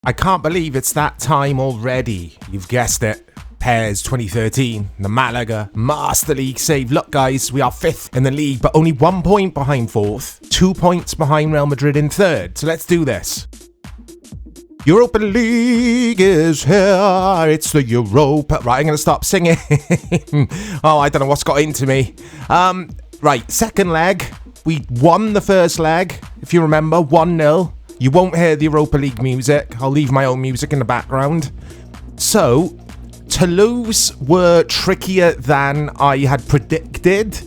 I can't believe it's that time already. You've guessed it. PES 2013, the Malaga Master League save. Look guys, we are 5th in the league, but only 1 point behind 4th, 2 points behind Real Madrid in 3rd. So let's do this. Europa League is here. It's the Europa. Right, I'm going to stop singing. Oh, I don't know what's got into me. Right, second leg. We won the first leg, if you remember, 1-0. You won't hear the Europa League music. I'll leave my own music in the background. So, Toulouse were trickier than I had predicted.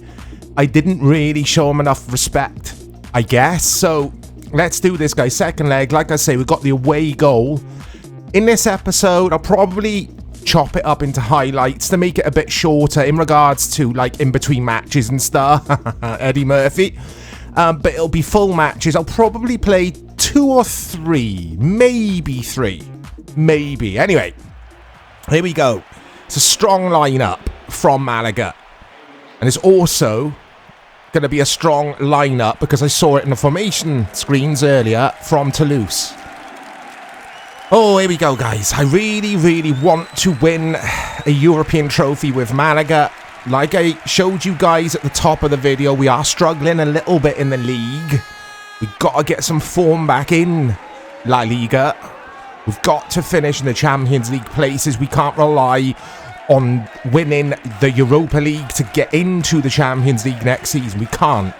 I didn't really show them enough respect, I guess. So, let's do this, guys. Second leg. Like I say, we got the away goal. In this episode, I'll probably chop it up into highlights to make it a bit shorter in regards to, like, in between matches and stuff. Eddie Murphy. But it'll be full matches. I'll probably play 2 or 3. Maybe 3. Maybe. Anyway, here we go. It's a strong lineup from Malaga. And it's also going to be a strong lineup because I saw it in the formation screens earlier from Toulouse. Oh, here we go, guys. I really, really want to win a European trophy with Malaga. Like I showed you guys at the top of the video, we are struggling a little bit in the league. We've got to get some form back in LaLiga. We've got to finish in the Champions League places. We can't rely on winning the Europa League to get into the Champions League next season. We can't.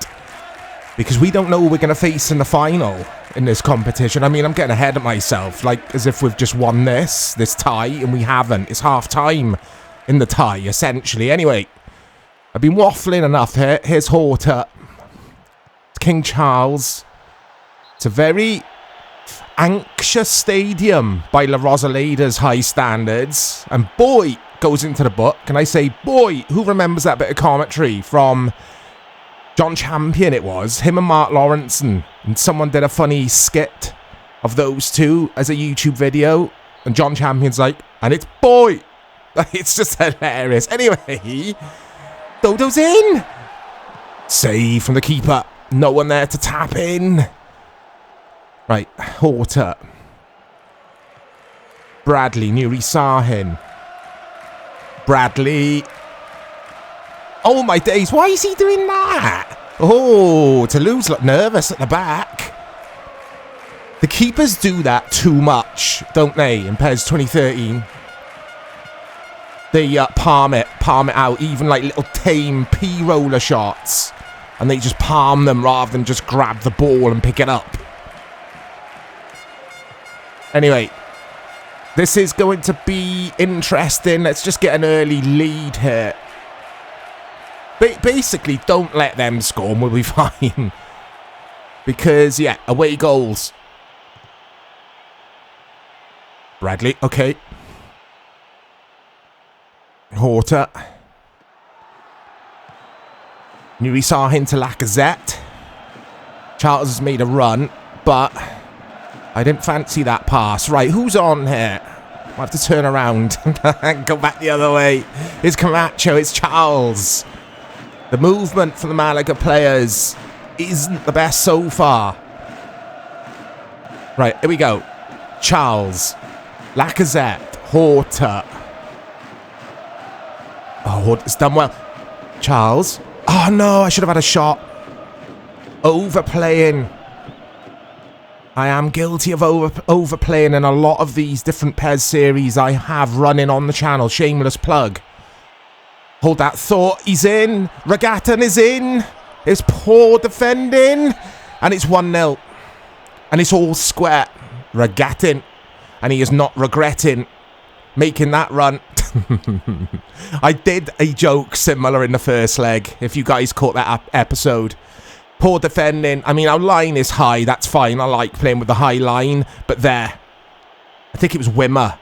Because we don't know who we're going to face in the final in this competition. I mean, I'm getting ahead of myself. Like, as if we've just won this tie, and we haven't. It's half time in the tie, essentially. Anyway, I've been waffling enough here. Here's Horta. King Charles. It's a very anxious stadium by La Rosaleda's high standards. And boy, goes into the book. And I say, boy, who remembers that bit of commentary from John Champion it was? Him and Mark Lawrenson. And someone did a funny skit of those two as a YouTube video. And John Champion's like, and it's boy. It's just hilarious. Anyway, Dodo's in. Save from the keeper. No one there to tap in. Right, Horta. Bradley, Nuri Sahin. Bradley. Oh my days, why is he doing that? Oh, Toulouse look nervous at the back. The keepers do that too much, don't they, in PES 2013? They palm it out, even like little tame P-roller shots. And they just palm them rather than just grab the ball and pick it up. Anyway, this is going to be interesting. Let's just get an early lead here. Basically, don't let them score and we'll be fine. Because, yeah, away goals. Bradley, okay. Horta. Nuri Sahin to Lacazette. Charles has made a run, but I didn't fancy that pass. Right, who's on here? I have to turn around and go back the other way. It's Camacho, it's Charles. The movement for the Malaga players isn't the best so far. Right, here we go. Charles. Lacazette. Horta. Oh, it's done well. Charles. Oh, no, I should have had a shot. Overplaying. I am guilty of overplaying in a lot of these different PES series I have running on the channel. Shameless plug. Hold that thought. He's in. Regatan is in. It's poor defending. And it's 1-0. And it's all square. Regatan. And he is not regretting making that run. I did a joke similar in the first leg, if you guys caught that episode. Poor defending. I mean, our line is high. That's fine. I like playing with the high line. But there. I think it was Wimmer.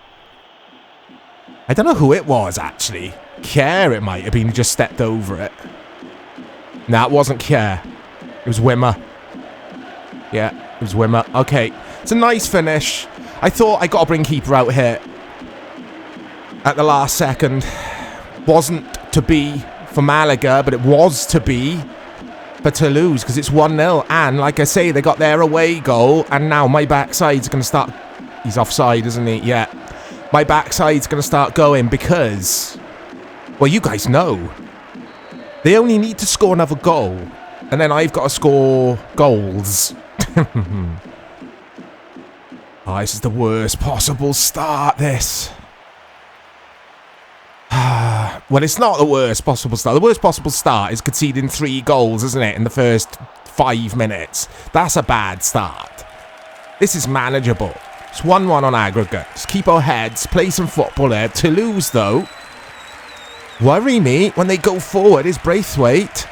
I don't know who it was, actually. Kier, it might have been. He just stepped over it. Nah, it wasn't Kier. It was Wimmer. Yeah, it was Wimmer. Okay. It's a nice finish. I thought I got to bring keeper out here at the last second. Wasn't to be for Malaga, but it was to be for Toulouse because it's 1-0. And like I say, they got their away goal, and now my backside's going to start He's offside, isn't he? Yeah. My backside's going to start going because, well, you guys know. They only need to score another goal. And then I've got to score goals. Oh, this is the worst possible start, this. Well, it's not the worst possible start. The worst possible start is conceding 3 goals, isn't it, in the first 5 minutes. That's a bad start. This is manageable. It's 1-1 on aggregate. Just keep our heads, play some football there. Toulouse, though, worry me when they go forward is Braithwaite.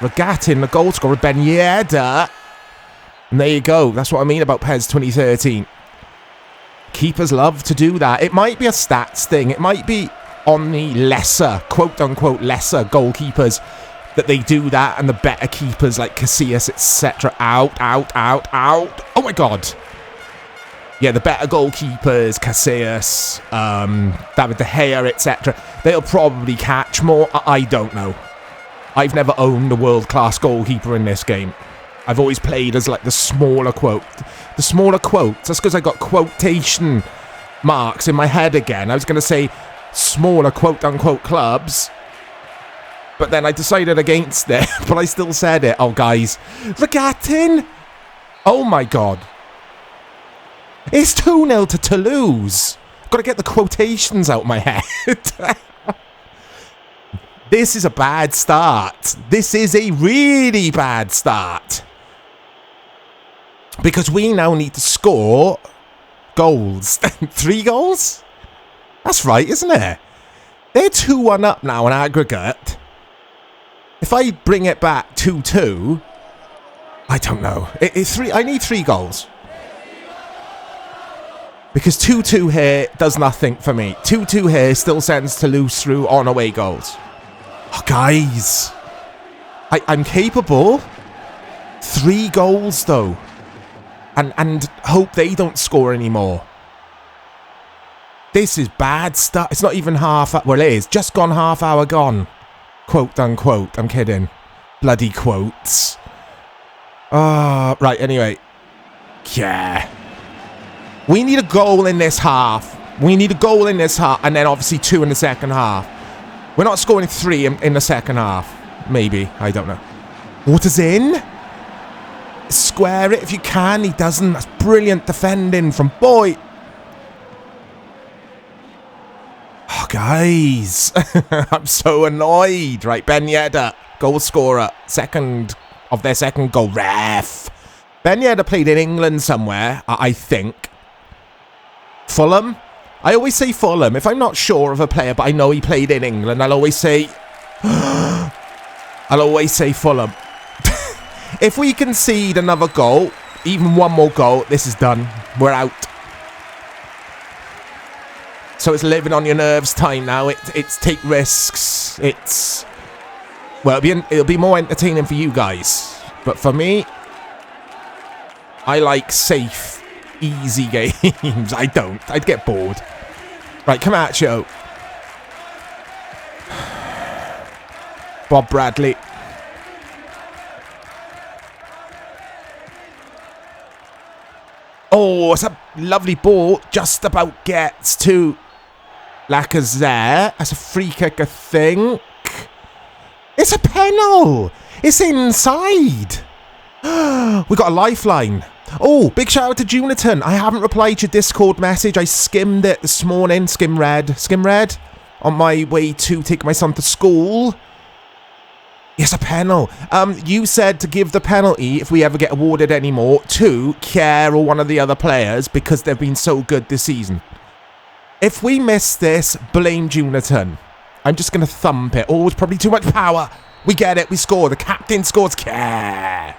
Regatin, the goal scorer, Ben Yedder. And there you go. That's what I mean about PES 2013. Keepers love to do that. It might be a stats thing. It might be on the lesser, quote-unquote lesser goalkeepers that they do that, and the better keepers like Casillas, etc. Out. Oh my God. Yeah, the better goalkeepers, Casillas, David De Gea, etc. They'll probably catch more. I don't know. I've never owned a world-class goalkeeper in this game. I've always played as like the smaller quote. The smaller quotes. That's because I got quotation marks in my head again. I was going to say smaller quote-unquote clubs, but then I decided against it. But I still said it. Oh, guys. Regatin! Oh, my God. It's 2-0 to Toulouse. Got to get the quotations out of my head. This is a bad start. This is a really bad start. Because we now need to score goals. 3 goals? That's right, isn't it? They're 2-1 up now on aggregate. If I bring it back 2-2, I don't know. It's 3. I need 3 goals. Because 2-2 here does nothing for me. 2-2 here still sends Toulouse through on away goals. Oh, guys. I'm capable. 3 goals, though. And hope they don't score anymore. This is bad stuff. It's not even half... Well, it is. Just gone half hour gone. Quote, unquote. I'm kidding. Bloody quotes. Oh, right, anyway. Yeah. We need a goal in this half. We need a goal in this half. And then, obviously, 2 in the second half. We're not scoring 3 in the second half. Maybe. I don't know. Water's in. Square it if you can. He doesn't. That's brilliant defending from Boy. Oh, guys. I'm so annoyed. Right, Ben Yedder, goal scorer. Second of their second goal. Ref. Ben Yedder played in England somewhere, I think. Fulham. I always say Fulham. If I'm not sure of a player, but I know he played in England, I'll always say... I'll always say Fulham. If we concede another goal, even one more goal, this is done. We're out. So it's living on your nerves time now. It's take risks. It's... Well, it'll be more entertaining for you guys. But for me, I like safe, easy games. I don't. I'd get bored. Right, come at you. Bob Bradley. Oh, it's a lovely ball. Just about gets to Lacazette. That's a free kick, I think. It's a penal. It's inside. We got a lifeline. Oh, big shout out to Jonathan. I haven't replied to your Discord message. I skimmed it this morning. Skim read. On my way to take my son to school. Yes, a penal. You said to give the penalty, if we ever get awarded any more, to Kier or one of the other players because they've been so good this season. If we miss this, blame Jonathan. I'm just going to thump it. Oh, it's probably too much power. We get it. We score. The captain scores. Kier.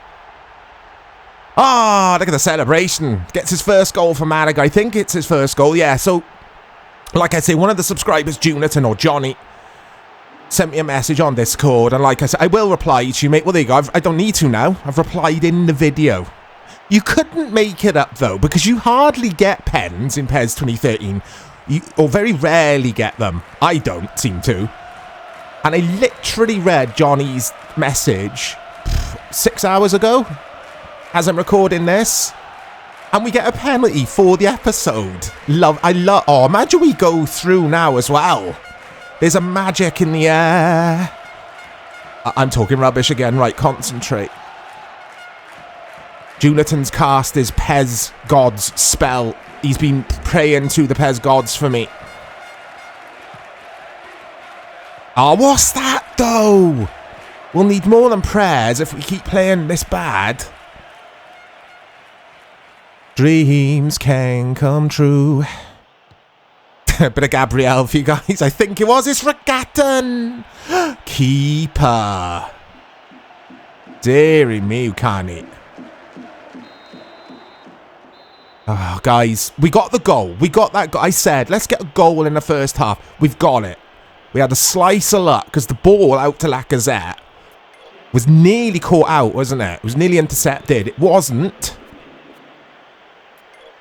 Ah, look at the celebration. Gets his first goal for Malaga. I think it's his first goal. Yeah, so, like I say, one of the subscribers, Jonathan or Johnny, sent me a message on Discord, and like I said, I will reply to you, mate. Well, there you go. I don't need to now. I've replied in the video. You couldn't make it up, though, because you hardly get pens in PES 2013, or very rarely get them. I don't seem to. And I literally read Johnny's message 6 hours ago, as I'm recording this. And we get a penalty for the episode. Oh, imagine we go through now as well. There's a magic in the air. I'm talking rubbish again. Right, concentrate. Jonathan's cast his PES gods spell. He's been praying to the PES gods for me. Oh, what's that, though? We'll need more than prayers if we keep playing this bad. Dreams can come true. Bit of Gabrielle for you guys. I think it was. It's Regatton. Keeper. Deary me, can it? Oh, guys, we got the goal. We got that goal. I said, let's get a goal in the first half. We've got it. We had a slice of luck because the ball out to Lacazette was nearly caught out, wasn't it? It was nearly intercepted. It wasn't.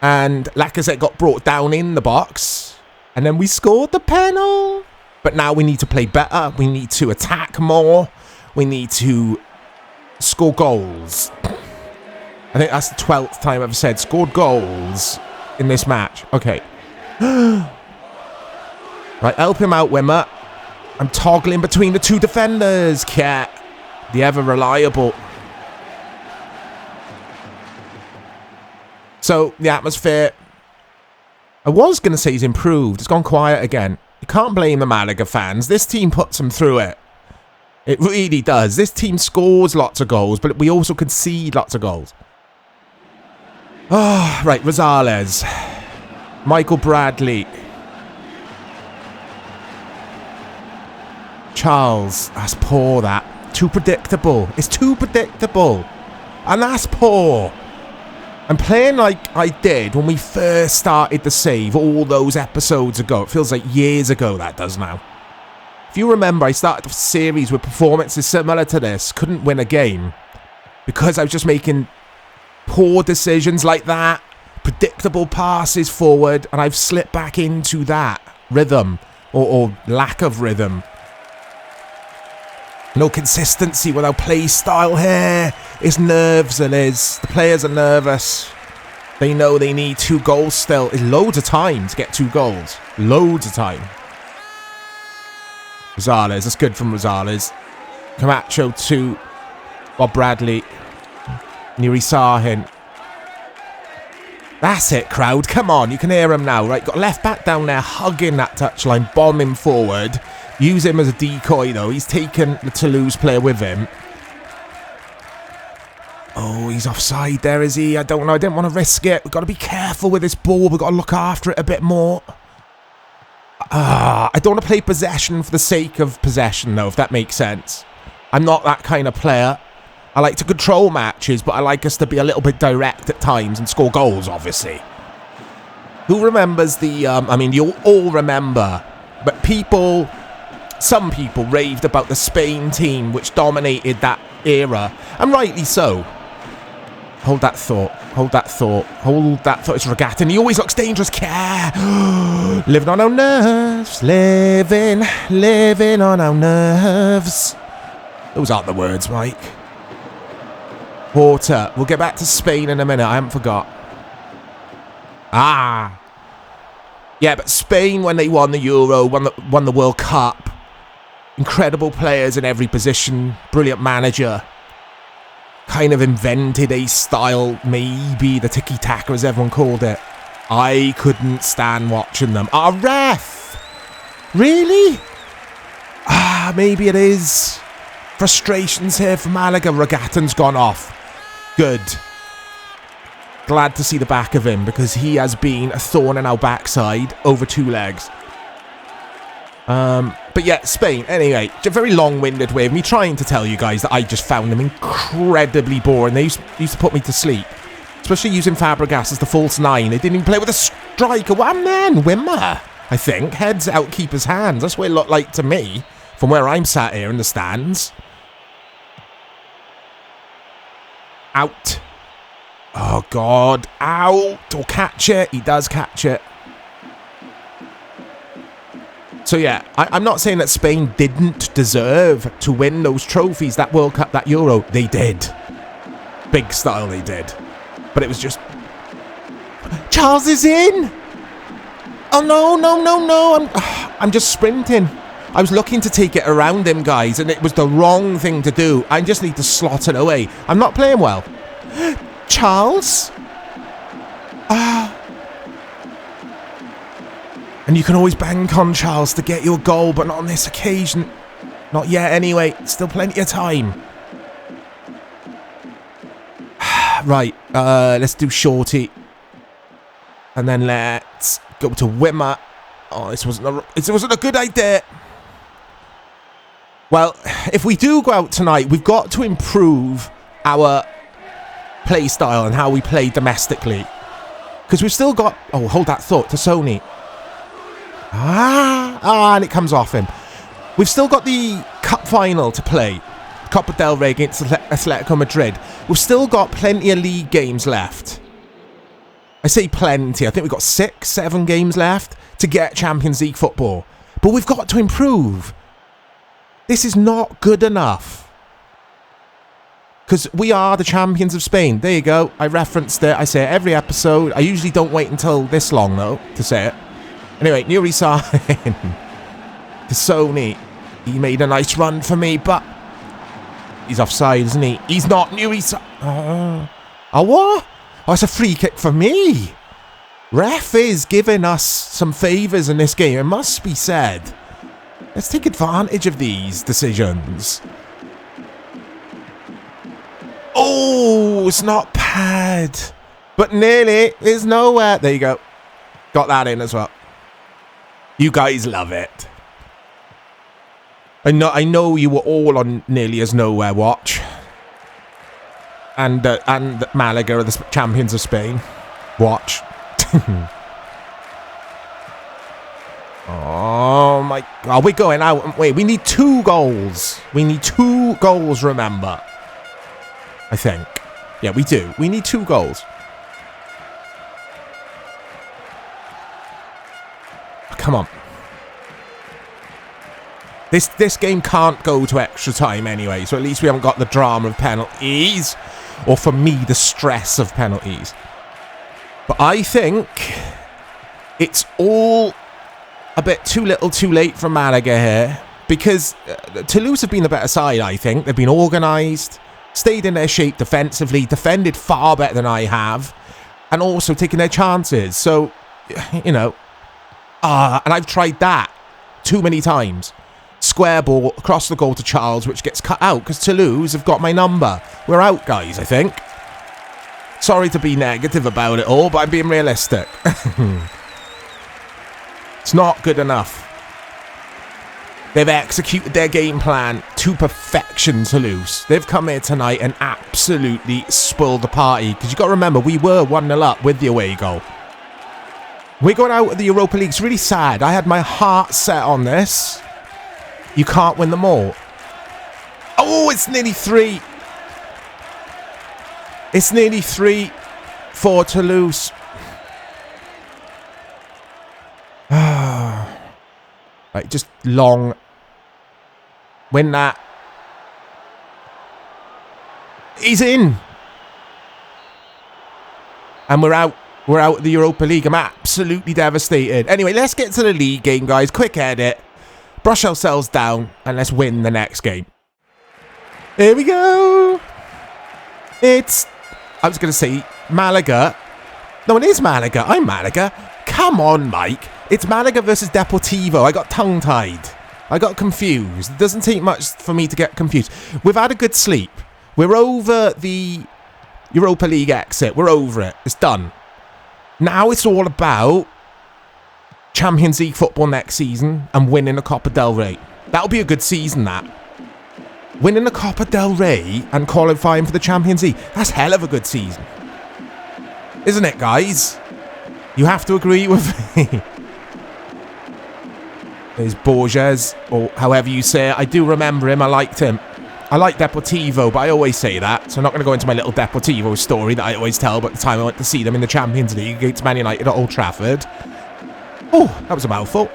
And Lacazette got brought down in the box. And then we scored the penalty. But now we need to play better. We need to attack more. We need to score goals. I think that's the 12th time I've said scored goals in this match. Okay. Right, help him out, Wimmer. I'm toggling between the two defenders. Cat. The ever reliable. So, the atmosphere, I was going to say he's improved. It's gone quiet again. You can't blame the Malaga fans. This team puts them through it. It really does. This team scores lots of goals, but we also concede lots of goals. Oh, right, Rosales. Michael Bradley. Charles. That's poor, that. Too predictable. It's too predictable. And that's poor. I'm playing like I did when we first started the save all those episodes ago. It feels like years ago, that does now. If you remember, I started the series with performances similar to this. Couldn't win a game. Because I was just making poor decisions like that. Predictable passes forward. And I've slipped back into that rhythm. Or lack of rhythm. No consistency with our play style here. It's nerves, it is. The players are nervous. They know they need 2 goals still. It's loads of time to get 2 goals. Loads of time. Rosales, that's good from Rosales. Camacho to Bob Bradley. Nuri Sahin. That's it, crowd. Come on, you can hear him now. Right, got left back down there hugging that touchline, bombing forward. Use him as a decoy, though. He's taken the Toulouse player with him. Oh, he's offside there, is he? I don't know. I didn't want to risk it. We've got to be careful with this ball. We've got to look after it a bit more. I don't want to play possession for the sake of possession, though, if that makes sense. I'm not that kind of player. I like to control matches, but I like us to be a little bit direct at times and score goals, obviously. Who remembers the... I mean, you'll all remember, but people... Some people raved about the Spain team, which dominated that era. And rightly so. Hold that thought. Hold that thought. Hold that thought. It's Regatton. He always looks dangerous. Care. Living on our nerves. Living on our nerves. Those aren't the words, Mike. Porter. We'll get back to Spain in a minute. I haven't forgot. Ah. Yeah, but Spain, when they won the Euro, won the World Cup. Incredible players in every position. Brilliant manager. Kind of invented a style, maybe the tiki-taka as everyone called it. I couldn't stand watching them. Ah, ref! Really? Ah, maybe it is. Frustrations here for Malaga. Regatton's gone off. Good. Glad to see the back of him because he has been a thorn in our backside over 2 legs. But yeah, Spain, anyway, a very long-winded way of me trying to tell you guys that I just found them incredibly boring. They used to put me to sleep, especially using Fabregas as the false 9. They didn't even play with a striker. One man, Wimmer, I think. Heads out keeper's hands. That's what it looked like to me from where I'm sat here in the stands. Out. Oh, God. Out. Or catch it. He does catch it. So, yeah, I'm not saying that Spain didn't deserve to win those trophies, that World Cup, that Euro. They did. Big style, they did. But it was just Charles is in. Oh, no. I'm just sprinting. I was looking to take it around him, guys, and it was the wrong thing to do. I just need to slot it away. I'm not playing well. Charles? And you can always bank on Charles to get your goal, but not on this occasion. Not yet, anyway. Still plenty of time. Right, let's do Shorty. And then let's go to Wimmer. Oh, this wasn't a good idea. Well, if we do go out tonight, we've got to improve our play style and how we play domestically. Because we've still got... Oh, hold that thought to Sony. And it comes off him. We've still got the cup final to play. Copa del Rey against Atletico Madrid. We've still got plenty of league games left. I say plenty. I think we've got 6, 7 games left to get Champions League football. But we've got to improve. This is not good enough. Because we are the champions of Spain. There you go. I referenced it. I say it every episode. I usually don't wait until this long, though, to say it. Anyway, new resign. To Sony. He made a nice run for me, but... He's offside, isn't he? He's not. New resign. What? Oh, it's a free kick for me. Ref is giving us some favours in this game. It must be said. Let's take advantage of these decisions. Oh, it's not bad. But nearly. There's nowhere. There you go. Got that in as well. You guys love it. I know you were all on Nearly As Nowhere watch. And Malaga are the champions of Spain. Watch. Oh my God, we're going out. Wait, we need 2 goals. We need 2 goals, remember. I think. Yeah, we do. We need 2 goals. Come on. This game can't go to extra time anyway, so at least we haven't got the drama of penalties. Or for me, the stress of penalties. But I think it's all a bit too little too late for Malaga here. Because Toulouse have been the better side, I think. They've been organised, stayed in their shape defensively, defended far better than I have. And also taken their chances. So, you know. And I've tried that too many times. Square ball across the goal to Charles, which gets cut out because Toulouse have got my number. We're out, guys, I think. Sorry to be negative about it all, but I'm being realistic. It's not good enough. They've executed their game plan to perfection, Toulouse. They've come here tonight and absolutely spoiled the party. Because you've got to remember, we were 1-0 up with the away goal. We're going out of the Europa League. It's really sad. I had my heart set on this. You can't win them all. Oh, it's nearly 3. It's nearly 3 for Toulouse. Right, just long. Win that. He's in. And we're out. We're out of the Europa League. I'm absolutely devastated. Anyway, let's get to the league game, guys. Quick edit. Brush ourselves down and let's win the next game. Here we go. It's... I was going to say Malaga. No, it is Malaga. I'm Malaga. Come on, Mike. It's Malaga versus Deportivo. I got tongue-tied. I got confused. It doesn't take much for me to get confused. We've had a good sleep. We're over the Europa League exit. We're over it. It's done. Now it's all about Champions League football next season and winning the Copa del Rey. That'll be a good season, that. Winning the Copa del Rey and qualifying for the Champions League. That's hell of a good season. Isn't it, guys? You have to agree with me. There's Borges, or however you say it. I do remember him. I liked him. I like Deportivo, but I always say that. So I'm not going to go into my little Deportivo story that I always tell about the time I went to see them in the Champions League against Man United at Old Trafford. Oh, that was a mouthful.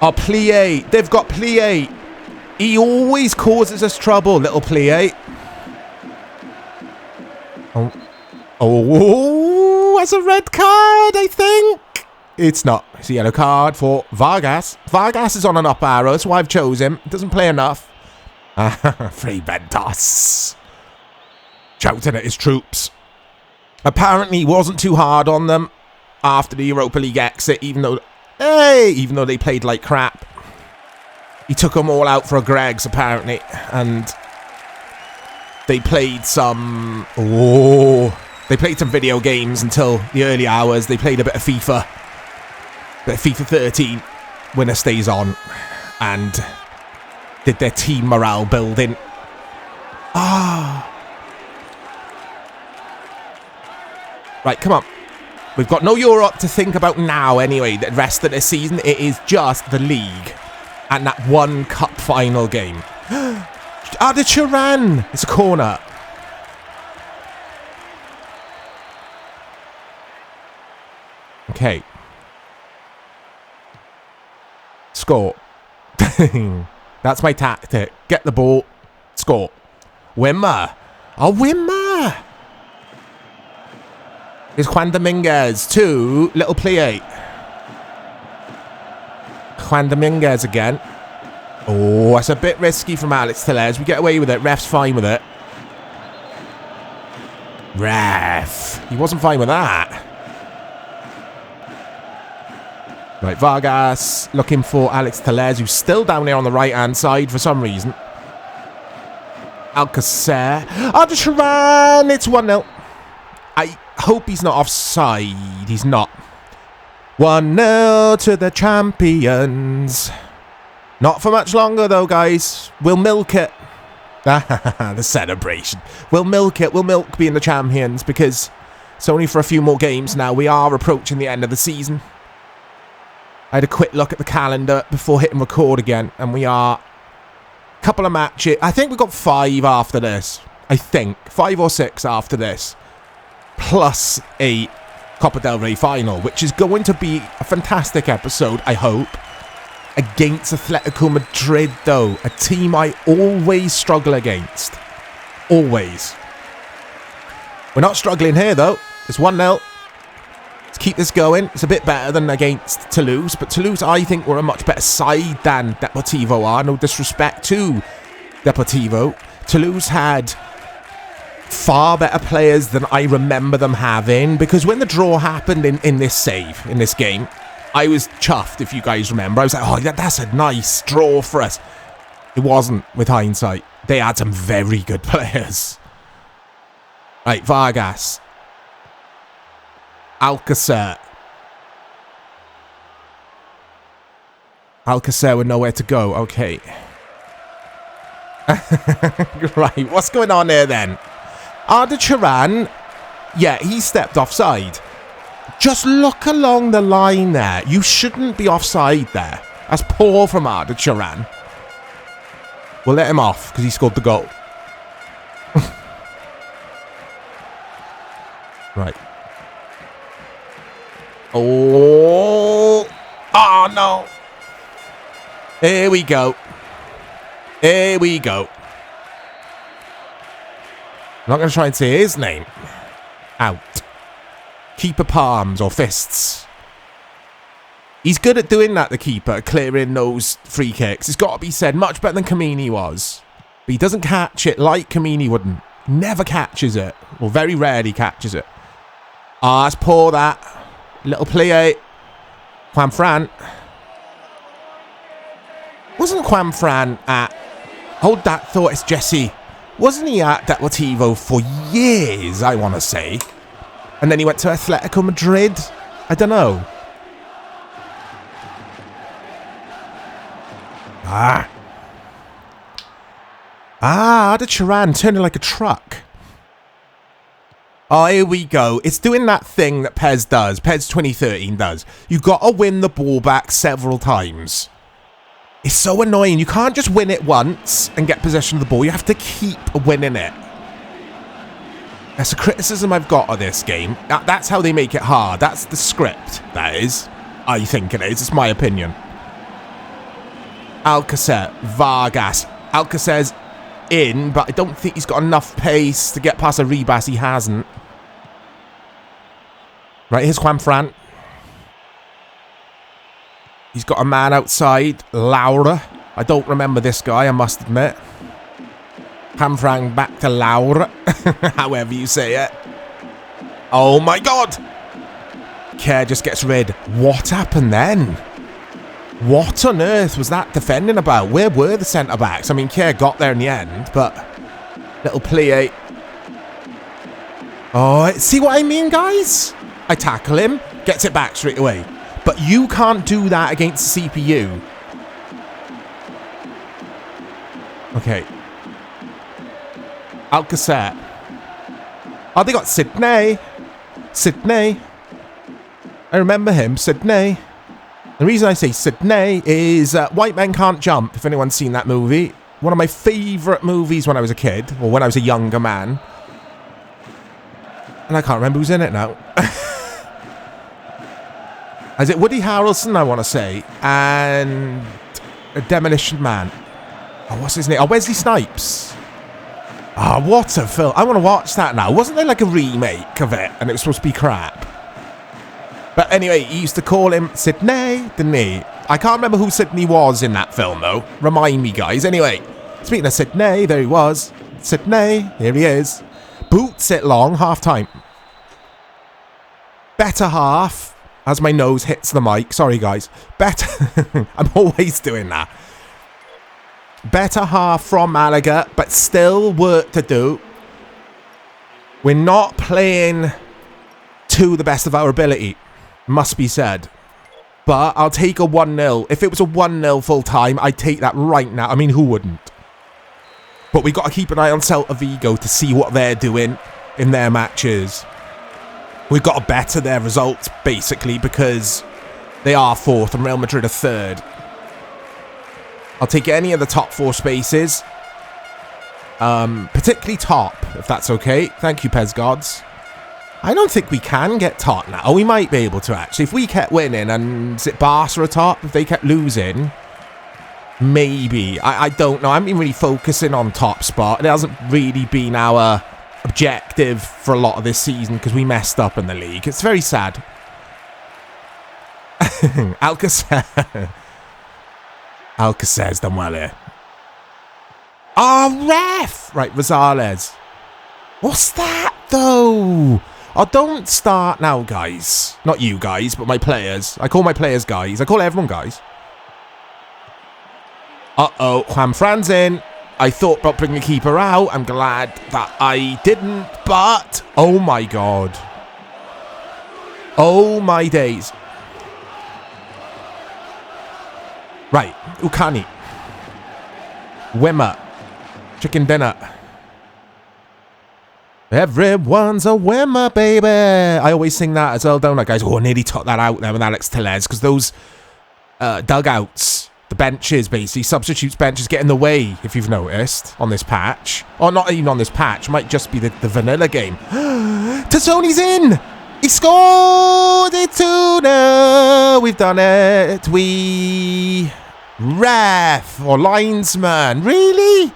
Oh, Plie. They've got Plie. He always causes us trouble, little Plie. Oh, that's a red card, I think. It's not. It's a yellow card for Vargas. Vargas is on an up arrow. That's why I've chose him. Doesn't play enough. Fray Bentos. Shouting at his troops. Apparently he wasn't too hard on them after the Europa League exit, even though they played like crap. He took them all out for a Greg's, apparently. And they played some... They played some video games until the early hours. They played a bit of FIFA. Bit of FIFA 13. Winner stays on. And did their team morale building. Right, come on. We've got no Europe to think about now anyway. The rest of the season, it is just the league. And that one cup final game. Arda Turan! It's a corner. Okay. Score. That's my tactic. Get the ball. Score. Wimmer. Oh, Wimmer! Here's Juan Dominguez to Little Plie. Juan Dominguez again. Oh, that's a bit risky from Alex Tellez. We get away with it. Ref's fine with it. Ref. He wasn't fine with that. Right, Vargas looking for Alex Tellez, who's still down there on the right-hand side for some reason. Alcacer. Arda Turan. It's 1-0. I hope he's not offside. He's not. 1-0 to the champions. Not for much longer, though, guys. We'll milk it. The celebration. We'll milk it. We'll milk being the champions because it's only for a few more games now. We are approaching the end of the season. I had a quick look at the calendar before hitting record again, and we are a couple of matches. I think we've got 5 after this. I think 5 or 6 after this. Plus a Copa del Rey final, which is going to be a fantastic episode, I hope. Against Atletico Madrid, though. A team I always struggle against. Always. We're not struggling here, though. It's 1-0. Let's keep this going. It's a bit better than against Toulouse. But Toulouse, I think, were a much better side than Deportivo are. No disrespect to Deportivo. Toulouse had far better players than I remember them having. Because when the draw happened in this game, I was chuffed, if you guys remember. I was like, oh, that's a nice draw for us. It wasn't, with hindsight. They had some very good players. Right, Vargas. Alcacer. Alcacer with nowhere to go. Okay. Right, what's going on here then? Arda Turan. Yeah, he stepped offside. Just look along the line there. You shouldn't be offside there. That's poor from Arda Turan. We'll let him off because he scored the goal. Right. Oh. Oh, no. Here we go. Here we go. I'm not going to try and say his name. Out. Keeper palms or fists. He's good at doing that, the keeper, clearing those free kicks. It's got to be said, much better than Kamini was. But he doesn't catch it like Kamini wouldn't. Never catches it. Or very rarely catches it. Ah, it's poor that. Little Plie. Juan Fran. Wasn't Juan Fran at... Hold that thought, it's Jesse. Wasn't he at Deportivo for years, I want to say? And then he went to Atletico Madrid? I don't know. Arda Turan turning like a truck. Oh, here we go. It's doing that thing that PES does. PES 2013 does. You've got to win the ball back several times. It's so annoying. You can't just win it once and get possession of the ball. You have to keep winning it. That's a criticism I've got of this game. That's how they make it hard. That's the script, that is. I think it is. It's my opinion. Alcacer. Vargas. Alcacer's in, but I don't think he's got enough pace to get past Arribas. He hasn't. Right, here's Juan Fran. He's got a man outside. Laura. I don't remember this guy, I must admit. Juan Fran back to Laura. However you say it. Oh my god! Kerr just gets rid. What happened then? What on earth was that defending about? Where were the centre-backs? I mean, Kerr got there in the end, but... Little plie. Oh, see what I mean, guys? I tackle him, gets it back straight away. But you can't do that against the CPU. Okay. Alcacer. Oh, they got Sydney. Sydney. I remember him, Sydney. The reason I say Sydney is White Men Can't Jump, if anyone's seen that movie. One of my favourite movies when I was a kid, or when I was a younger man. And I can't remember who's in it now. Is it Woody Harrelson, I want to say, and a Demolition Man. Oh, what's his name? Oh, Wesley Snipes. Oh, what a film. I want to watch that now. Wasn't there like a remake of it, and it was supposed to be crap? But anyway, he used to call him Sydney, didn't he? I can't remember who Sydney was in that film, though. Remind me, guys. Anyway, speaking of Sydney, there he was. Sydney, here he is. Boots it long, half time. Better half, as my nose hits the mic. Sorry, guys. Better. I'm always doing that. Better half from Malaga, but still work to do. We're not playing to the best of our ability. Must be said. But I'll take a 1-0. If it was a 1-0 full time, I'd take that right now. I mean, who wouldn't? But we got to keep an eye on Celta Vigo to see what they're doing in their matches. We've got to better their results, basically, because they are 4th and Real Madrid are 3rd. I'll take any of the top 4 spaces. Particularly top, if that's okay. Thank you, PES gods. I don't think we can get top now. Oh, we might be able to, actually. If we kept winning and is it Barca are top, if they kept losing, maybe. I don't know. I haven't been really focusing on top spot. It hasn't really been our objective for a lot of this season because we messed up in the league. It's very sad. Alcacer. Alcacer's done well here. Oh, ref! Right, Rosales. What's that, though? Oh, don't start now, guys. Not you guys, but my players. I call my players guys. I call everyone guys. Uh-oh, Juan Fran's in. I thought about bringing the keeper out. I'm glad that I didn't, but... Oh, my God. Oh, my days. Right, Ukani. Wimmer. Chicken dinner. Everyone's a Wimmer, baby. I always sing that as well, don't I, guys? Oh, I nearly took that out there with Alex Tellez, because those dugouts, the benches, basically, substitutes benches get in the way, if you've noticed, on this patch. Or not even on this patch. Might just be the vanilla game. Tassoni's in! He scored it 2-0. We've done it. We... Ref or linesman. Really?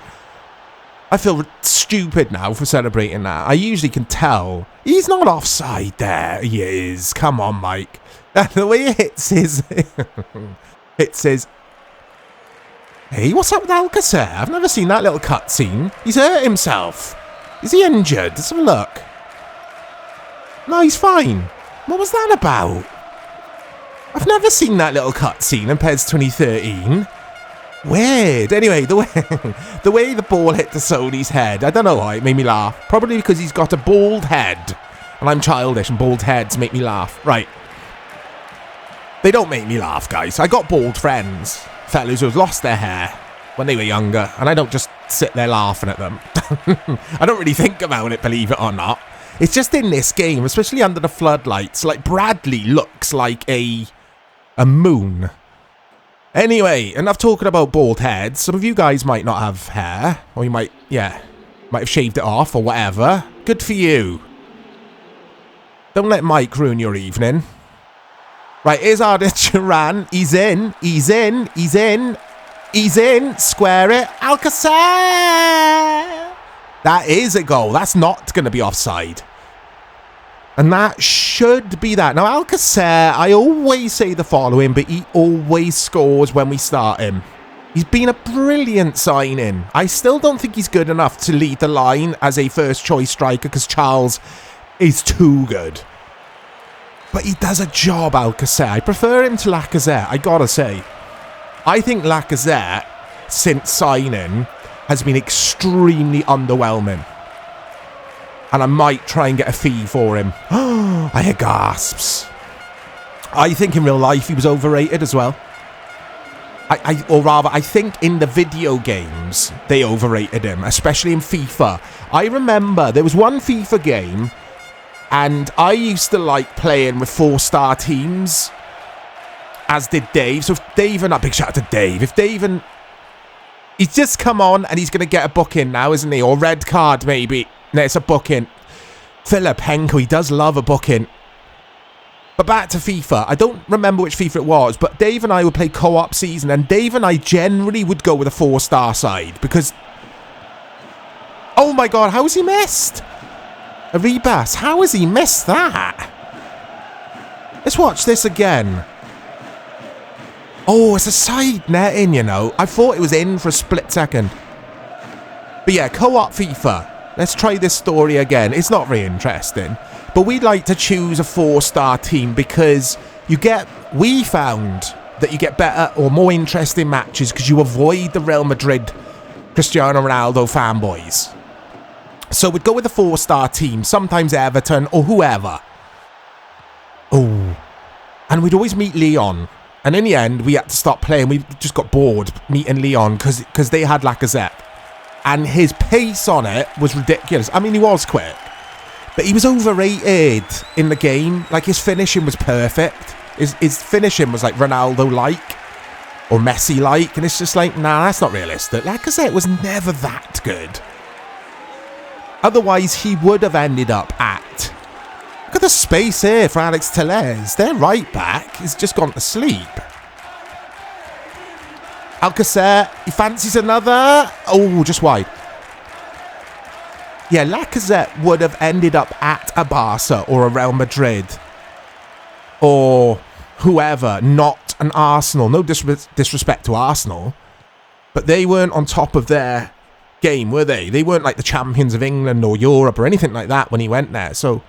I feel stupid now for celebrating that. I usually can tell. He's not offside there. He is. Come on, Mike. The way he hits his... hits his... Hey, what's up with Alcacer? I've never seen that little cutscene. He's hurt himself. Is he injured? Let's have a look. No, he's fine. What was that about? I've never seen that little cutscene in PES 2013. Weird. Anyway, the way the ball hit Tassoni's head, I don't know why, it made me laugh. Probably because he's got a bald head. And I'm childish and bald heads make me laugh. Right. They don't make me laugh, guys. I got bald friends. Fellas who have lost their hair when they were younger. And I don't just sit there laughing at them. I don't really think about it, believe it or not. It's just in this game, especially under the floodlights, like Bradley looks like a moon. Anyway, enough talking about bald heads. Some of you guys might not have hair, or you might have shaved it off or whatever. Good for you. Don't let Mike ruin your evening. Right, here's Arda Turan. He's in. He's in. He's in. He's in. Square it. Alcacer! That is a goal. That's not going to be offside. And that should be that. Now, Alcacer, I always say the following, but he always scores when we start him. He's been a brilliant signing. I still don't think he's good enough to lead the line as a first-choice striker because Charles is too good. But he does a job, Alcacer. I prefer him to Lacazette, I gotta say. I think Lacazette, since signing, has been extremely underwhelming. And I might try and get a fee for him. I hear gasps. I think in real life he was overrated as well. Or rather, I think in the video games, they overrated him, especially in FIFA. I remember there was one FIFA game, and I used to like playing with 4-star teams, as did Dave. So if Dave and... Big shout out to Dave. If Dave and... He's just come on, and he's going to get a booking now, isn't he? Or red card, maybe. No, it's a booking. Philip Henko, he does love a booking. But back to FIFA. I don't remember which FIFA it was, but Dave and I would play co-op season, and Dave and I generally would go with a 4-star side, because... Oh my god, how has he missed? Arribas, how has he missed that? Let's watch this again. Oh, it's a side netting, you know. I thought it was in for a split second. But yeah, co-op FIFA. Let's try this story again. It's not very interesting. But we'd like to choose a 4-star team because we found that you get better or more interesting matches because you avoid the Real Madrid, Cristiano Ronaldo fanboys. So we'd go with a 4-star team, sometimes Everton or whoever. Oh. And we'd always meet Leon. And in the end, we had to stop playing. We just got bored meeting Leon because they had Lacazette. And his pace on it was ridiculous. I mean, he was quick. But he was overrated in the game. Like, his finishing was perfect. His finishing was like Ronaldo-like. Or Messi-like. And it's just like, nah, that's not realistic. Lacazette was never that good. Otherwise, he would have ended up at... Look at the space here for Alex Tellez. Their right back has just gone to sleep. Alcacer, he fancies another. Oh, just wide. Yeah, Lacazette would have ended up at a Barca or a Real Madrid. Or whoever, not an Arsenal. No disrespect to Arsenal. But they weren't on top of their game, were they? They weren't like the champions of England or Europe or anything like that when he went there. So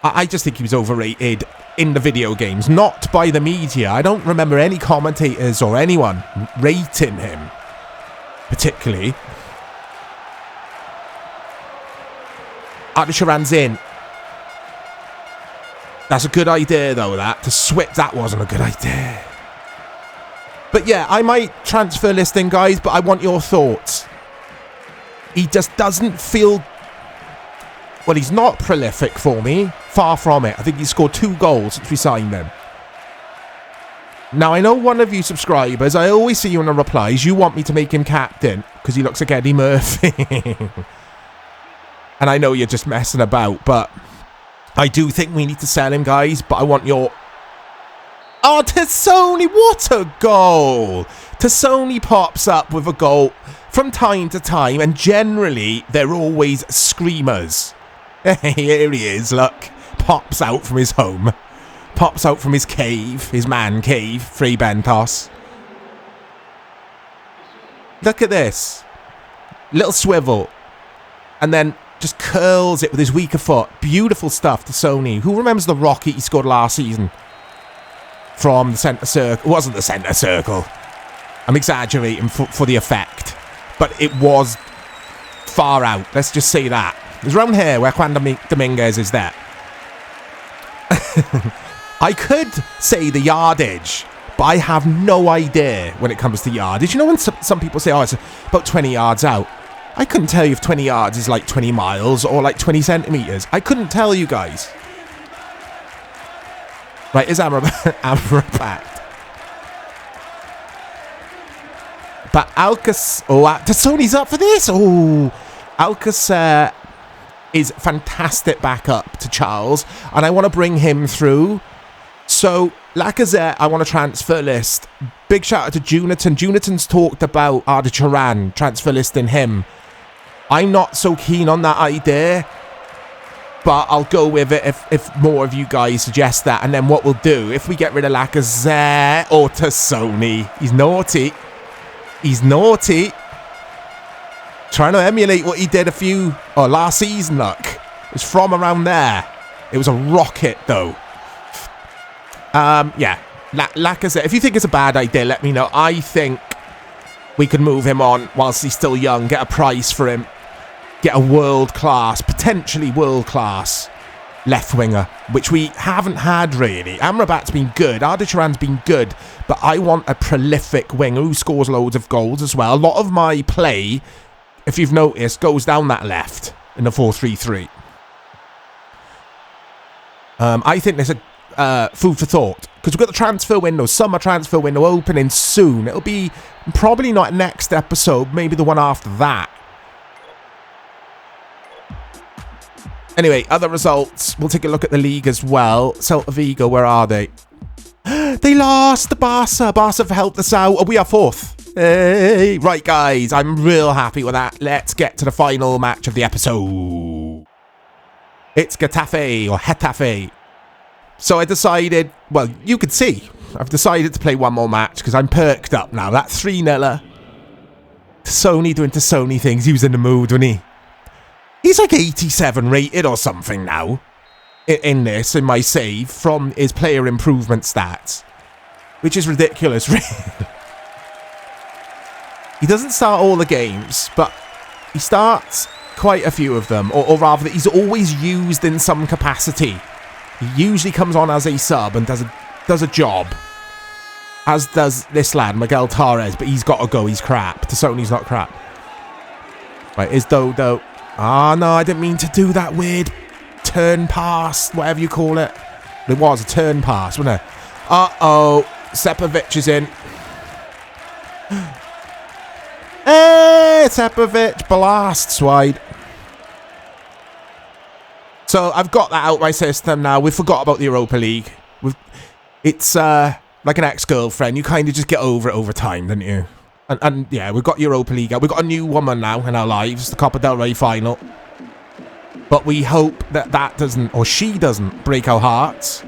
I just think he was overrated in the video games, not by the media. I don't remember any commentators or anyone rating him particularly. Artisharan's in. That's a good idea though, that. To switch, that wasn't a good idea. But yeah, I might transfer listing, guys, but I want your thoughts. He just doesn't feel... Well, he's not prolific for me. Far from it. I think he's scored 2 goals since we signed him. Now, I know one of you subscribers, I always see you in the replies, you want me to make him captain because he looks like Eddie Murphy. And I know you're just messing about, but I do think we need to sell him, guys. But I want your... Oh, Tassoni, what a goal! Tassoni pops up with a goal from time to time, and generally, they're always screamers. Here he is, look. Pops out from his home. Pops out from his cave, his man cave, Fray Bentos. Look at this. Little swivel. And then just curls it with his weaker foot. Beautiful stuff to Sony. Who remembers the rocket he scored last season? From the centre circle. It wasn't the centre circle. I'm exaggerating for the effect. But it was far out. Let's just say that. It was around here where Juan Dominguez is there. I could say the yardage, but I have no idea when it comes to yardage. You know when some people say, oh, it's about 20 yards out. I couldn't tell you if 20 yards is like 20 miles or like 20 centimetres. I couldn't tell you guys. Right, is Amrabat. But Alcacer... Oh, Tassoni's up for this. Oh, Alcacer is fantastic backup to Charles, and I want to bring him through. So, Lacazette, I want to transfer list. Big shout out to Jonathan. Jonathan's talked about Arda Turan, transfer listing him. I'm not so keen on that idea. But I'll go with it if more of you guys suggest that. And then what we'll do, if we get rid of Lacazette or Tassoni, he's naughty. He's naughty. Trying to emulate what he did last season, look. It was from around there. It was a rocket, though. Yeah. Lacazette, if you think it's a bad idea, let me know. I think we could move him on whilst he's still young, get a price for him. Get a world-class, potentially world-class left winger, which we haven't had really. Amrabat's been good, Ardicharan's been good, but I want a prolific winger who scores loads of goals as well. A lot of my play, if you've noticed, goes down that left in the 4-3-3. I think there's a food for thought, because we've got the transfer window, summer transfer window opening soon. It'll be probably not next episode, maybe the one after that. Anyway, other results. We'll take a look at the league as well. Celta Vigo, where are they? They lost to Barca. Barca have helped us out. We are 4th. Hey. Right, guys. I'm real happy with that. Let's get to the final match of the episode. It's Getafe. So I decided, well, you could see. I've decided to play one more match because I'm perked up now. That 3-0. Sony doing Sony things. He was in the mood, wasn't he? He's like 87 rated or something now in my save from his player improvement stats, which is ridiculous. He doesn't start all the games, but he starts quite a few of them, or rather he's always used in some capacity. He usually comes on as a sub and does a job, as does this lad, Miguel Torres, but he's got to go. He's crap. Tassoni's not crap. Right, is Dodo... Ah, no, I didn't mean to do that weird turn pass, whatever you call it. It was a turn pass, wasn't it? Uh-oh. Sepovic is in. Hey, Sepovic blasts wide. So I've got that out of my system now. We forgot about the Europa League. It's like an ex-girlfriend. You kind of just get over it over time, don't you? And yeah, we've got Europa League. We've got a new woman now in our lives, the Copa del Rey final. But we hope that doesn't, or she doesn't, break our hearts.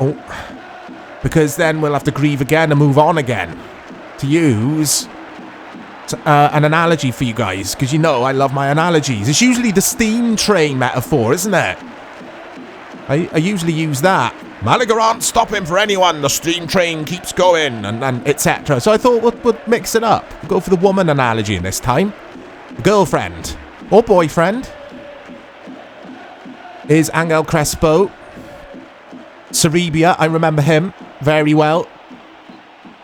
Oh, because then we'll have to grieve again and move on again. To use an analogy for you guys, because you know I love my analogies. It's usually the steam train metaphor, isn't it? I usually use that. Malaga aren't stopping for anyone. The steam train keeps going, and etc. So I thought we'll mix it up. We'll go for the woman analogy in this time. The girlfriend or boyfriend is Angel Crespo. Sarabia, I remember him very well.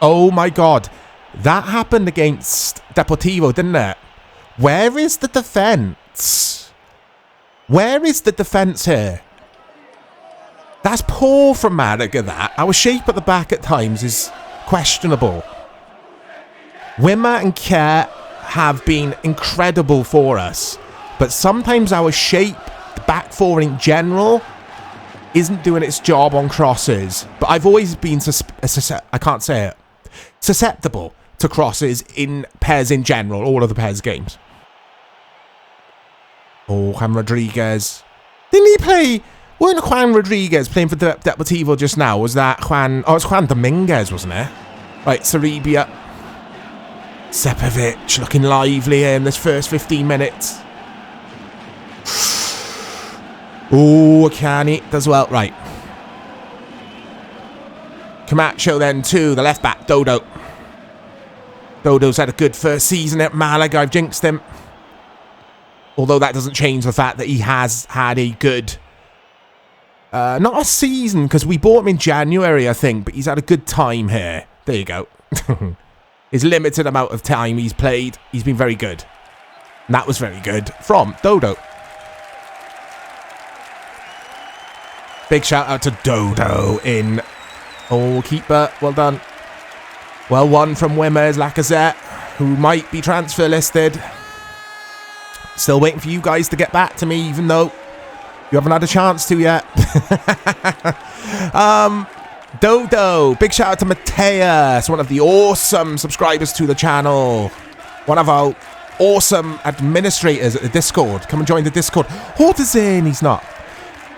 Oh my God. That happened against Deportivo, didn't it? Where is the defence? Where is the defence here? That's poor from Malaga, that. Our shape at the back at times is questionable. Wimmer and Kerr have been incredible for us. But sometimes our shape, the back four in general, isn't doing its job on crosses. But I've always been, I can't say it, susceptible to crosses in PES in general, all of the PES games. Oh, Juan Rodriguez. Didn't he play... Weren't Juan Rodriguez playing for Deportivo just now? Was that Juan... Oh, it was Juan Dominguez, wasn't it? Right, Sarabia. Sepovic looking lively in this first 15 minutes. Oh, Akani does well. Right. Camacho then too, the left back, Dodo. Dodo's had a good first season at Malaga. I've jinxed him. Although that doesn't change the fact that he has had a good... not a season, because we bought him in January, I think, but he's had a good time here. There you go. His limited amount of time he's played, he's been very good. And that was very good from Dodo. Big shout out to Dodo in... Oh, keeper, well done. Well won from Wimmers, Lacazette, who might be transfer listed. Still waiting for you guys to get back to me, even though you haven't had a chance to yet. Dodo. Big shout out to Mateus, one of the awesome subscribers to the channel. One of our awesome administrators at the Discord. Come and join the Discord. Horta's in, he's not.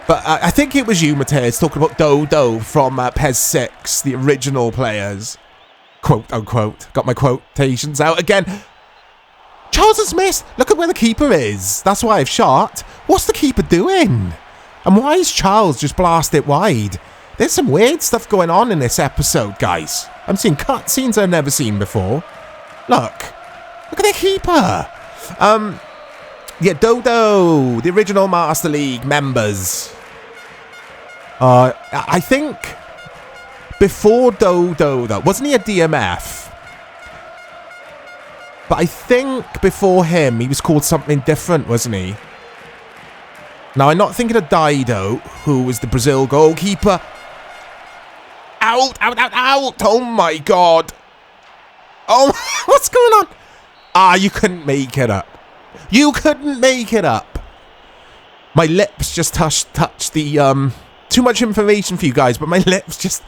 But I think it was you, Mateus, talking about Dodo from PES 6, the original players. Quote, unquote. Got my quotations out again. Charles has missed. Look at where the keeper is. That's why I've shot. What's the keeper doing? And why is Charles just blast it wide? There's some weird stuff going on in this episode, guys. I'm seeing cutscenes I've never seen before. Look at the keeper. Yeah, Dodo, the original Master League members. I think before Dodo, though, wasn't he a DMF? But I think before him, he was called something different, wasn't he? Now, I'm not thinking of Dido, who was the Brazil goalkeeper. Out, out, out, out. Oh, my God. Oh, what's going on? Ah, you couldn't make it up. You couldn't make it up. My lips just touched the, too much information for you guys, but my lips just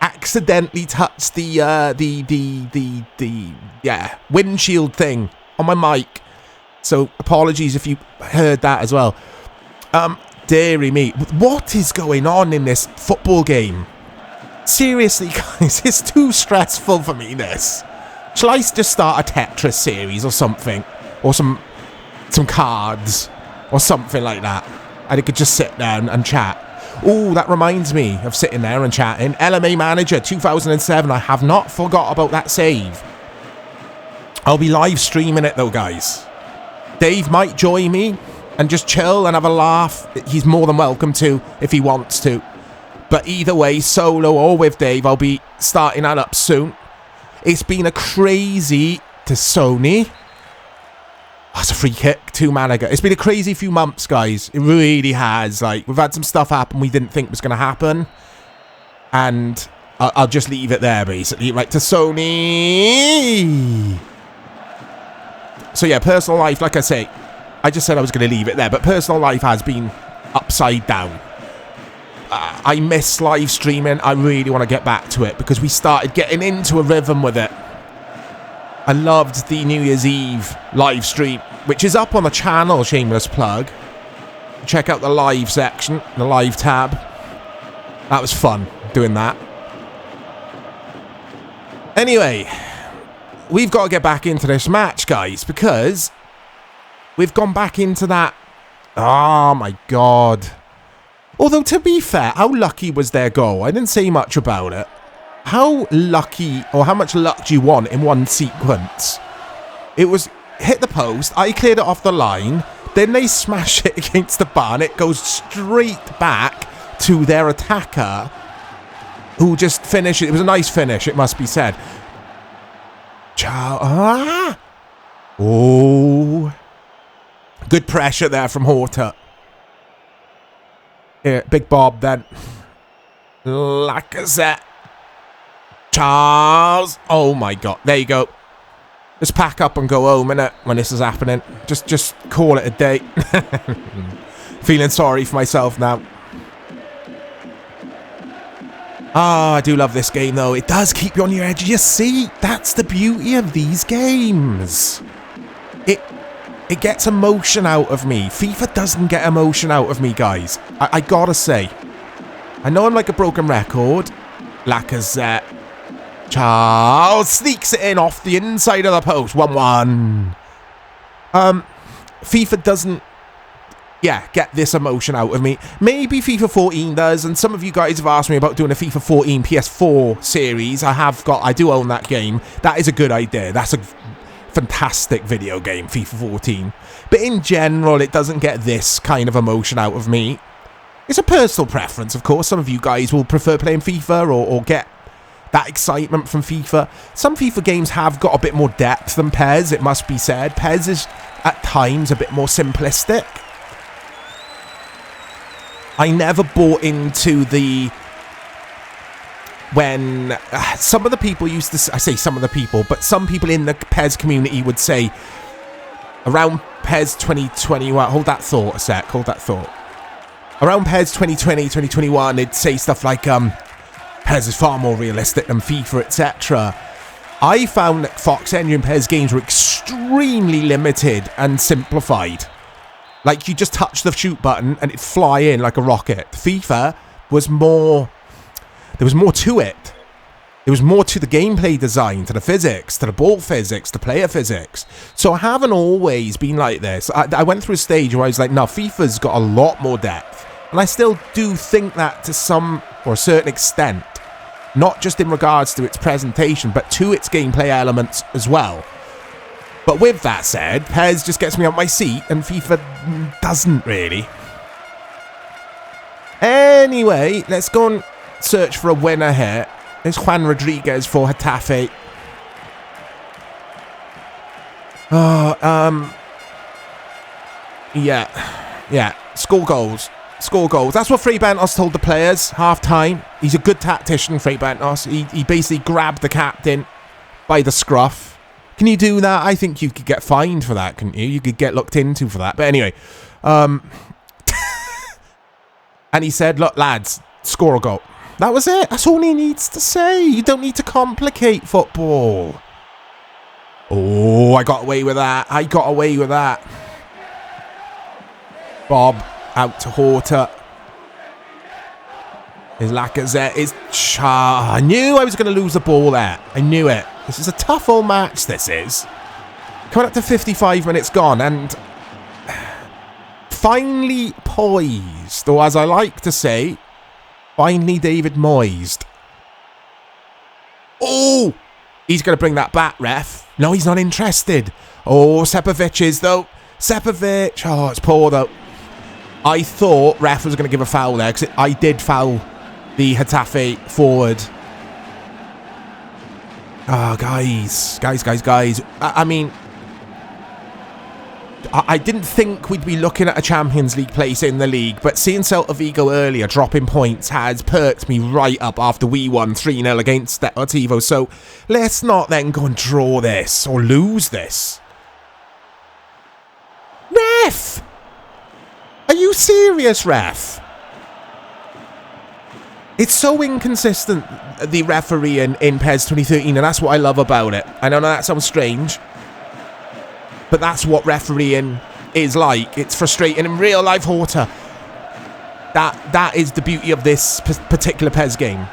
accidentally touched the windshield thing on my mic. So apologies if you heard that as well. Deary me. What is going on in this football game? Seriously, guys, it's too stressful for me, this. Shall I just start a Tetris series or something? Or some cards or something like that? And I could just sit there and chat. Oh, that reminds me of sitting there and chatting. LMA Manager 2007. I have not forgot about that save. I'll be live streaming it though, guys. Dave might join me and just chill and have a laugh. He's more than welcome to if he wants to. But either way, solo or with Dave, I'll be starting that up soon. It's been a crazy to Sony. That's a free kick to Malaga. It's been a crazy few months, guys. It really has. Like, we've had some stuff happen we didn't think was going to happen. And I'll just leave it there, basically. Right, to Sony. So, yeah, personal life, like I say, I just said I was going to leave it there. But personal life has been upside down. I miss live streaming. I really want to get back to it because we started getting into a rhythm with it. I loved the New Year's Eve live stream, which is up on the channel, shameless plug. Check out the live section, the live tab. That was fun, doing that. Anyway, we've got to get back into this match, guys, because we've gone back into that. Oh, my God. Although, to be fair, how lucky was their goal? I didn't say much about it. How lucky, or how much luck do you want in one sequence? It was hit the post, I cleared it off the line, then they smash it against the bar, and it goes straight back to their attacker, who just finished it. It was a nice finish, it must be said. Oh. Good pressure there from Horta. Here, Big Bob then. Lacazette. Charles. Oh my God. There you go. Just pack up and go home, innit, when this is happening. Just call it a day. Feeling sorry for myself now. I do love this game, though. It does keep you on your edge of your seat. That's the beauty of these games. It gets emotion out of me. FIFA doesn't get emotion out of me, guys. I gotta say. I know I'm like a broken record. Lacazette. Charles sneaks it in off the inside of the post. 1-1. FIFA doesn't, get this emotion out of me. Maybe FIFA 14 does, and some of you guys have asked me about doing a FIFA 14 PS4 series. I do own that game. That is a good idea. That's a fantastic video game, FIFA 14. But in general, it doesn't get this kind of emotion out of me. It's a personal preference, of course. Some of you guys will prefer playing FIFA or get that excitement from FIFA. Some FIFA games have got a bit more depth than PES, it must be said. PES is, at times, a bit more simplistic. I never bought into the... When some of the people used to... I say some of the people, but some people in the PES community would say, around PES 2021... Hold that thought a sec, hold that thought. Around PES 2020, 2021, they'd say stuff like, PES is far more realistic than FIFA, etc. I found that Fox Engine PES games were extremely limited and simplified. Like, you just touch the shoot button and it'd fly in like a rocket. FIFA was more... There was more to it. There was more to the gameplay design, to the physics, to the ball physics, to player physics. So I haven't always been like this. I went through a stage where I was like, no, FIFA's got a lot more depth. And I still do think that to some, or a certain extent. Not just in regards to its presentation, but to its gameplay elements as well. But with that said, PES just gets me on my seat, and FIFA doesn't really. Anyway, let's go and search for a winner here. There's Juan Rodriguez for Getafe. Yeah. Score goals. Score goals. That's what Fray Bentos told the players, half-time. He's a good tactician, Fray Bentos. He basically grabbed the captain by the scruff. Can you do that? I think you could get fined for that, couldn't you? You could get looked into for that. But anyway. And he said, look, lads, score a goal. That was it. That's all he needs to say. You don't need to complicate football. Oh, I got away with that. Bob out to Horta. His Lacazette is... I knew I was going to lose the ball there. I knew it. This is a tough old match, this is. Coming up to 55 minutes gone, and... finally poised, or as I like to say... finally, David Moised. Oh! He's going to bring that back, ref. No, he's not interested. Oh, Sepovic is, though. Sepovic. Oh, it's poor, though. I thought ref was going to give a foul there, because I did foul the Getafe forward. Oh, guys. I mean... I didn't think we'd be looking at a Champions League place in the league, but seeing Celta Vigo earlier dropping points has perked me right up after we won 3-0 against Deportivo. So let's not then go and draw this or lose this. Ref! Are you serious, ref? It's so inconsistent, the referee in PES 2013, and that's what I love about it. I know that sounds strange. But that's what refereeing is like. It's frustrating in real life, Horta. That is the beauty of this particular PES game.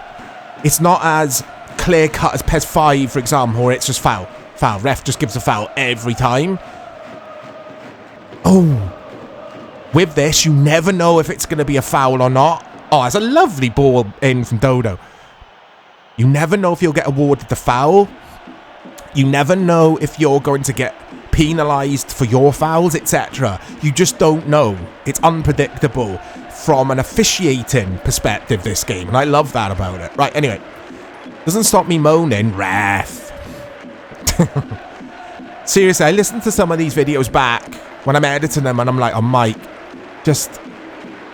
It's not as clear cut as PES 5, for example, where it's just foul. Foul. Ref just gives a foul every time. Oh. With this, you never know if it's going to be a foul or not. Oh, that's a lovely ball in from Dodo. You never know if you'll get awarded the foul. You never know if you're going to get penalised for your fouls, etc. You just don't know. It's unpredictable from an officiating perspective, this game. And I love that about it. Right, anyway. Doesn't stop me moaning. Ref. Seriously, I listen to some of these videos back when I'm editing them and I'm like, oh, Mike,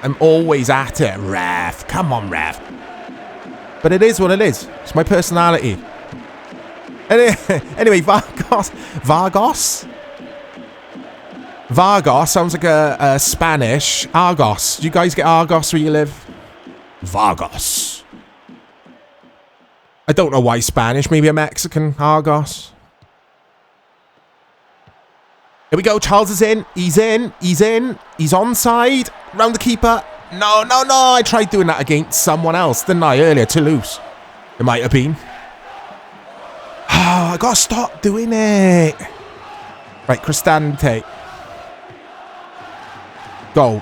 I'm always at it. Ref. Come on, ref. But it is what it is. It's my personality. Anyway, Vargas sounds like a Spanish. Argos. Do you guys get Argos where you live? Vargas. I don't know why Spanish. Maybe a Mexican. Argos. Here we go. Charles is in. He's in. He's onside. Round the keeper. No. I tried doing that against someone else, didn't I, earlier? Toulouse. It might have been. Oh, I gotta stop doing it. Right, Cristante. Goal.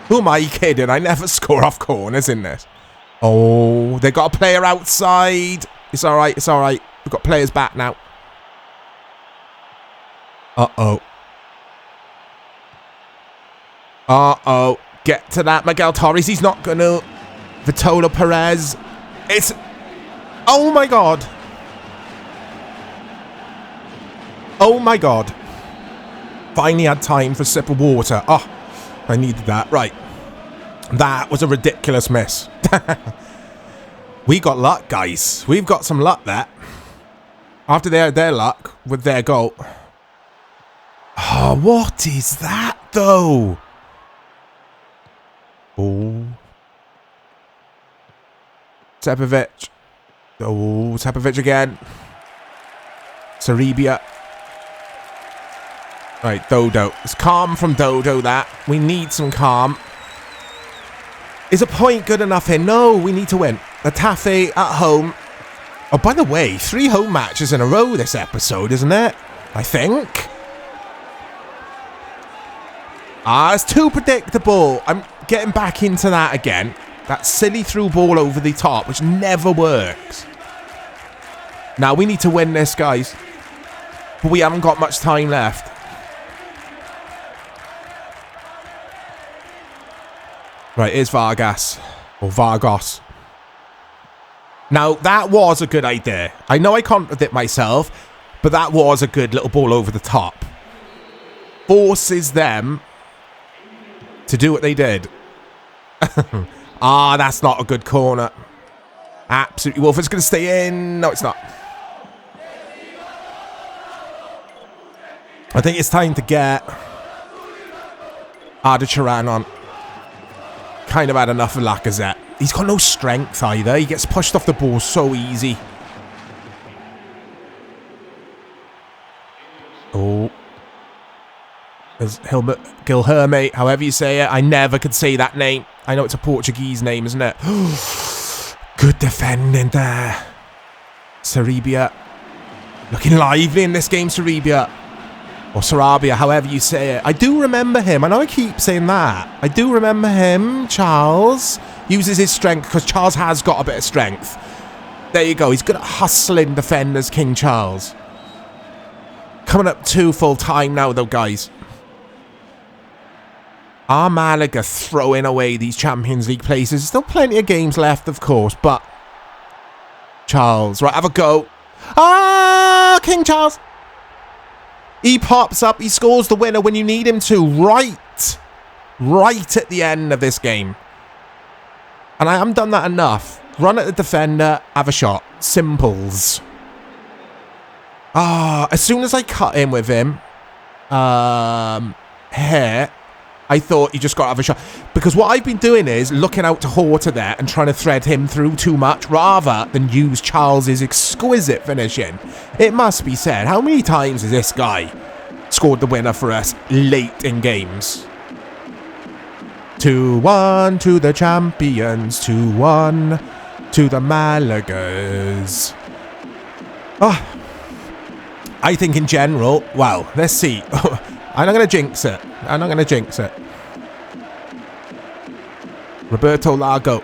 Who am I kidding? I never score off corners in this. Oh, they got a player outside. It's alright. We've got players back now. Uh-oh. Get to that. Miguel Torres. He's not gonna. Vitola Perez. It's... Oh my god. Oh my god. Finally had time for a sip of water. Oh, I needed that. Right. That was a ridiculous miss. We got luck, guys. We've got some luck there. After their luck with their goal. Oh, what is that, though? Oh. Sepovic. Oh, Tapovic again. Sarabia. Right, Dodo. It's calm from Dodo, that. We need some calm. Is a point good enough here? No, we need to win. Getafe at home. Oh, by the way, 3 home matches in a row this episode, isn't it? I think. It's too predictable. I'm getting back into that again. That silly through ball over the top, which never works. Now, we need to win this, guys. But we haven't got much time left. Right, here's Vargas. Or Vargos. Now, that was a good idea. I know I contradict myself, but that was a good little ball over the top. Forces them to do what they did. That's not a good corner. Absolutely. Wolf is going to stay in. No, it's not. I think it's time to get Arda Turan on. Kind of had enough of Lacazette. He's got no strength either. He gets pushed off the ball so easy. Oh. There's Guilherme, however you say it. I never could say that name. I know it's a Portuguese name, isn't it? Good defending there. Sarabia. Looking lively in this game, Sarabia. Or Sarabia, however you say it. I do remember him. I know I keep saying that. I do remember him. Charles uses his strength because Charles has got a bit of strength. There you go. He's good at hustling defenders, King Charles. Coming up to full time now, though, guys. Are Malaga throwing away these Champions League places? Still plenty of games left, of course, but... Charles. Right, have a go. King Charles. He pops up. He scores the winner when you need him to. Right at the end of this game. And I haven't done that enough. Run at the defender. Have a shot. Simples. As soon as I cut in with him. Here. I thought you just got to have a shot. Because what I've been doing is looking out to Horta there and trying to thread him through too much rather than use Charles's exquisite finishing. It must be said, how many times has this guy scored the winner for us late in games? 2-1 to the champions, 2-1 to the Malagas. I think in general, well, let's see. I'm not going to jinx it. Roberto Lago.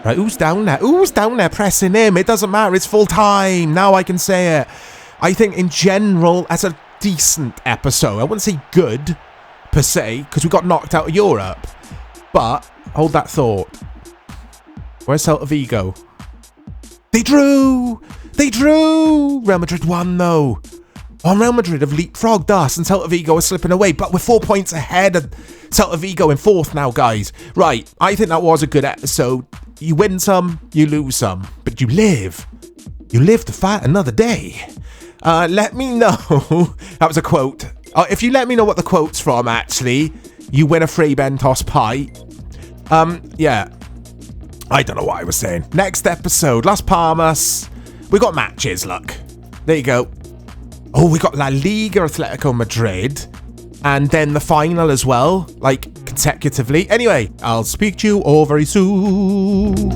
Right, who's down there? Who's down there pressing him? It doesn't matter. It's full time. Now I can say it. I think in general, as a decent episode. I wouldn't say good, per se, because we got knocked out of Europe. But, hold that thought. Where's Celta Vigo? They drew! They drew! Real Madrid won, though. Real Madrid have leapfrogged us and Celta Vigo are slipping away, but we're 4 points ahead of Celta Vigo in 4th now, guys. Right, I think that was a good episode. You win some, you lose some, but you live. You live to fight another day. Let me know. That was a quote. If you let me know what the quote's from, actually, you win a Fray Bentos pie. Yeah. I don't know what I was saying. Next episode, Las Palmas. We got matches, look. There you go. Oh, we got LaLiga, Atletico Madrid. And then the final as well, like consecutively. Anyway, I'll speak to you all very soon.